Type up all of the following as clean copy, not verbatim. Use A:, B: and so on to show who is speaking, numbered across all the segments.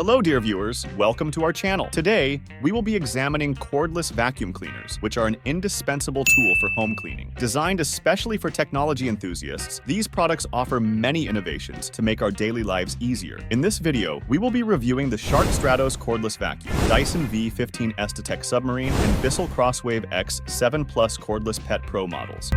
A: Hello dear viewers, welcome to our channel. Today, we will be examining cordless vacuum cleaners, which are an indispensable tool for home cleaning. Designed especially for technology enthusiasts, these products offer many innovations to make our daily lives easier. In this video, we will be reviewing the Shark Stratos cordless vacuum, Dyson V15S Detect Submarine, and Bissell Crosswave X 7 Plus cordless Pet Pro models.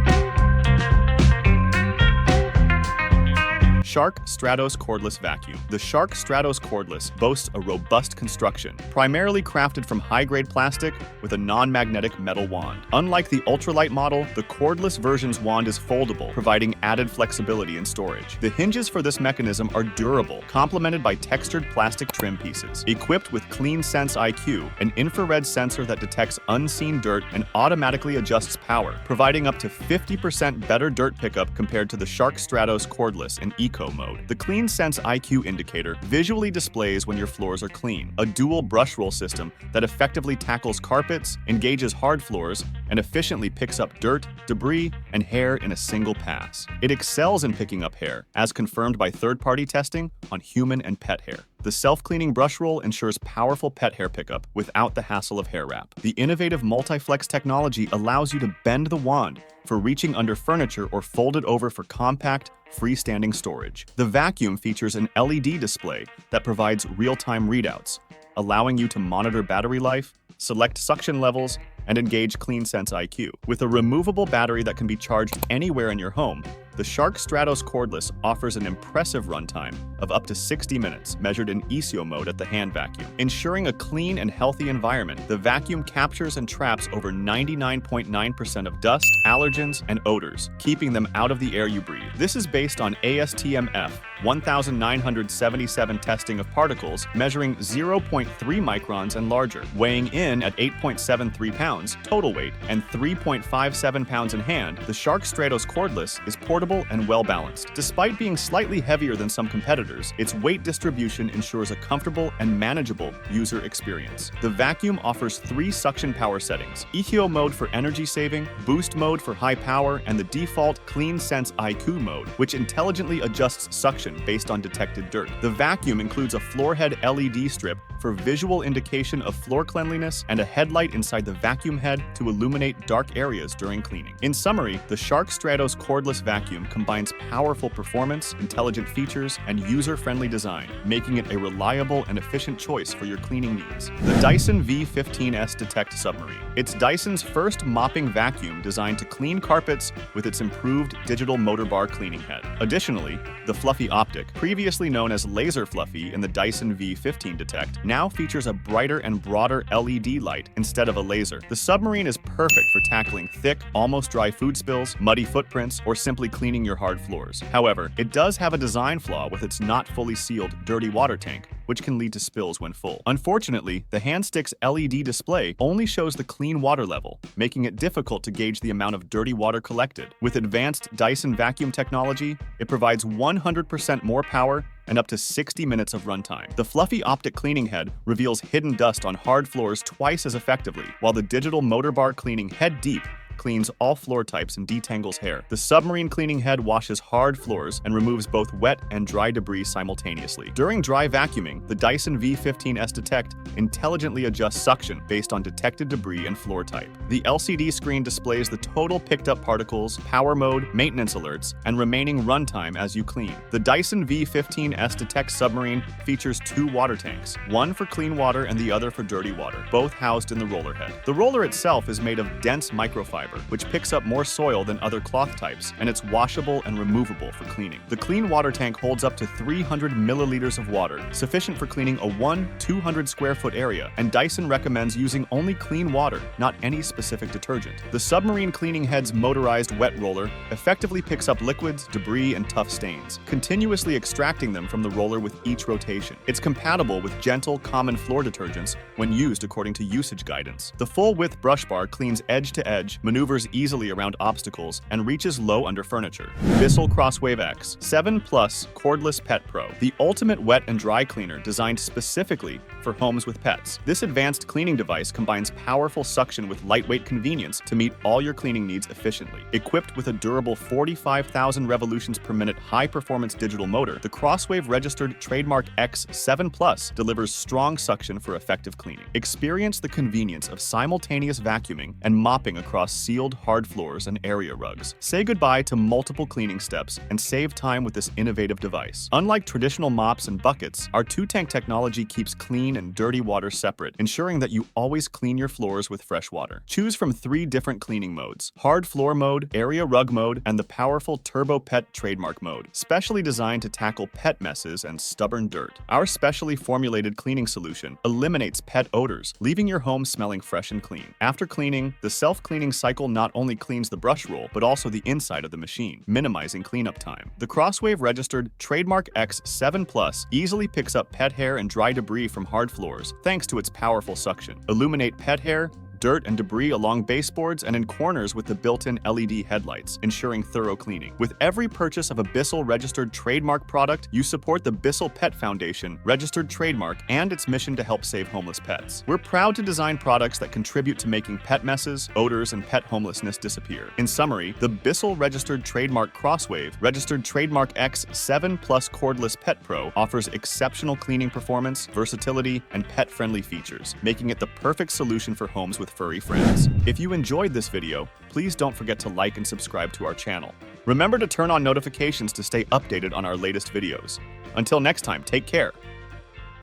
A: Shark Stratos Cordless Vacuum. The Shark Stratos Cordless boasts a robust construction, primarily crafted from high-grade plastic with a non-magnetic metal wand. Unlike the ultralight model, the cordless version's wand is foldable, providing added flexibility in storage. The hinges for this mechanism are durable, complemented by textured plastic trim pieces. Equipped with Clean Sense IQ, an infrared sensor that detects unseen dirt and automatically adjusts power, providing up to 50% better dirt pickup compared to the Shark Stratos Cordless in Eco mode. The Clean Sense IQ indicator visually displays when your floors are clean, a dual brush roll system that effectively tackles carpets, engages hard floors, and efficiently picks up dirt, debris, and hair in a single pass. It excels in picking up hair, as confirmed by third-party testing on human and pet hair. The self-cleaning brush roll ensures powerful pet hair pickup without the hassle of hair wrap. The innovative multi-flex technology allows you to bend the wand for reaching under furniture or fold it over for compact, freestanding storage. The vacuum features an LED display that provides real-time readouts, allowing you to monitor battery life, select suction levels, and engage Clean Sense IQ. With a removable battery that can be charged anywhere in your home, the Shark Stratos Cordless offers an impressive runtime of up to 60 minutes, measured in ECO mode at the hand vacuum. Ensuring a clean and healthy environment, the vacuum captures and traps over 99.9% of dust, allergens, and odors, keeping them out of the air you breathe. This is based on ASTM-F 1977 testing of particles measuring 0.3 microns and larger, weighing in at 8.73 pounds total weight and 3.57 pounds in hand. The Shark Stratos Cordless is portable and well-balanced. Despite being slightly heavier than some competitors, its weight distribution ensures a comfortable and manageable user experience. The vacuum offers 3 suction power settings: ECO mode for energy saving, boost mode for high power, and the default Clean Sense IQ mode, which intelligently adjusts suction based on detected dirt. The vacuum includes a floor head LED strip for visual indication of floor cleanliness and a headlight inside the vacuum head to illuminate dark areas during cleaning. In summary, the Shark Stratos Cordless Vacuum combines powerful performance, intelligent features, and user-friendly design, making it a reliable and efficient choice for your cleaning needs. The Dyson V15S Detect Submarine. It's Dyson's first mopping vacuum designed to clean carpets with its improved digital motor bar cleaning head. Additionally, the Fluffy Optic, previously known as Laser Fluffy in the Dyson V15 Detect, now features a brighter and broader LED light instead of a laser. The Submarine is perfect for tackling thick, almost dry food spills, muddy footprints, or simply cleaning your hard floors. However, it does have a design flaw with its not fully sealed dirty water tank, which can lead to spills when full. Unfortunately, the handstick's LED display only shows the clean water level, making it difficult to gauge the amount of dirty water collected. With advanced Dyson vacuum technology, it provides 100% more power and up to 60 minutes of runtime. The Fluffy Optic cleaning head reveals hidden dust on hard floors twice as effectively, while the digital motor bar cleaning head deep cleans all floor types and detangles hair. The Submarine cleaning head washes hard floors and removes both wet and dry debris simultaneously. During dry vacuuming, the Dyson V15S Detect intelligently adjusts suction based on detected debris and floor type. The LCD screen displays the total picked up particles, power mode, maintenance alerts, and remaining runtime as you clean. The Dyson V15S Detect Submarine features 2 water tanks, one for clean water and the other for dirty water, both housed in the roller head. The roller itself is made of dense microfiber, which picks up more soil than other cloth types, and it's washable and removable for cleaning. The clean water tank holds up to 300 milliliters of water, sufficient for cleaning a 200 square foot area, and Dyson recommends using only clean water, not any specific detergent. The Submarine cleaning head's motorized wet roller effectively picks up liquids, debris, and tough stains, continuously extracting them from the roller with each rotation. It's compatible with gentle, common floor detergents when used according to usage guidance. The full-width brush bar cleans edge to edge, maneuvers easily around obstacles, and reaches low under furniture. Bissell Crosswave X 7 Plus Cordless Pet Pro, the ultimate wet and dry cleaner designed specifically for homes with pets. This advanced cleaning device combines powerful suction with lightweight convenience to meet all your cleaning needs efficiently. Equipped with a durable 45,000 revolutions per minute high-performance digital motor, the Crosswave registered trademark X7 Plus delivers strong suction for effective cleaning. Experience the convenience of simultaneous vacuuming and mopping across sealed hard floors and area rugs. Say goodbye to multiple cleaning steps and save time with this innovative device. Unlike traditional mops and buckets, our two-tank technology keeps clean and dirty water separate, ensuring that you always clean your floors with fresh water. Choose from 3 different cleaning modes: hard floor mode, area rug mode, and the powerful Turbo Pet trademark mode, specially designed to tackle pet messes and stubborn dirt. Our specially formulated cleaning solution eliminates pet odors, leaving your home smelling fresh and clean. After cleaning, the self-cleaning cycle not only cleans the brush roll, but also the inside of the machine, minimizing cleanup time. The Crosswave registered trademark X7 Plus easily picks up pet hair and dry debris from hard floors thanks to its powerful suction. Illuminate pet hair, dirt, and debris along baseboards and in corners with the built-in LED headlights, ensuring thorough cleaning. With every purchase of a Bissell registered trademark product, you support the Bissell Pet Foundation registered trademark and its mission to help save homeless pets. We're proud to design products that contribute to making pet messes, odors, and pet homelessness disappear. In summary, the Bissell registered trademark Crosswave registered trademark X7 Plus Cordless Pet Pro offers exceptional cleaning performance, versatility, and pet-friendly features, making it the perfect solution for homes with furry friends. If you enjoyed this video, please don't forget to like and subscribe to our channel. Remember to turn on notifications to stay updated on our latest videos. Until next time, take care.